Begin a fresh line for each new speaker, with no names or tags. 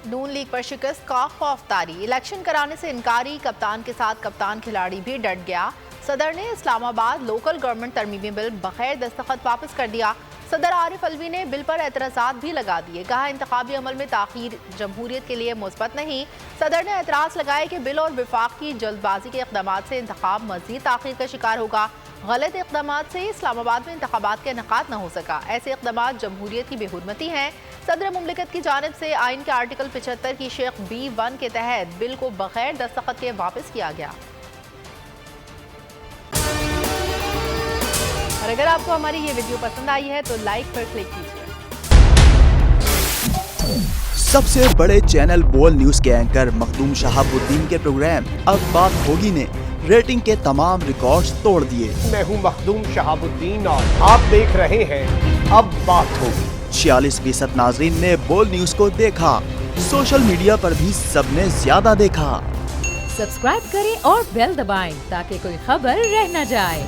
नून league पर शिकस्त का खौफ तारी। इलेक्शन कराने से इनकारी कप्तान के साथ कप्तान खिलाड़ी भी डट गया। सदर ने इस्लामाबाद लोकल गवर्नमेंट तरमीमी बिल बगैर दस्तखत वापस कर दिया। सदर आरिफ अलवी ने बिल पर एतराज़ात भी लगा दिए। कहा इंतखाबी अमल में ताख़ीर जमहूरियत के लिए मुस्बत नहीं। सदर ने एतराज़ लगाया कि बिल और विफाक की जल्दबाजी के इक़दामात से इंतखाब मज़ीद ताख़ीर का शिकार होगा। गलत इक़दामात से इस्लामाबाद में इंतखाबात का इनेकाद न हो सका। ऐसे इक़दामात जमहूरियत की बेहुरमती हैं। सदर मुमलिकत की जानिब से आइन के आर्टिकल 75 की शेख B1 के तहत बिल को बगैर दस्तखत के वापस किया गया। और अगर आपको हमारी ये वीडियो पसंद आई है तो लाइक पर क्लिक कीजिए।
सबसे बड़े चैनल बोल न्यूज के एंकर मखदूम शहाबुद्दीन के प्रोग्राम अब बात होगी ने रेटिंग के तमाम रिकॉर्ड्स तोड़ दिए।
मैं हूं मखदूम शहाबुद्दीन और आप देख रहे हैं अब बात होगी।
46% नाज़रीन ने बोल न्यूज को देखा। सोशल मीडिया पर भी सबने ज्यादा देखा।
सब्सक्राइब करें और बेल दबाएं ताकि कोई खबर रह न जाए।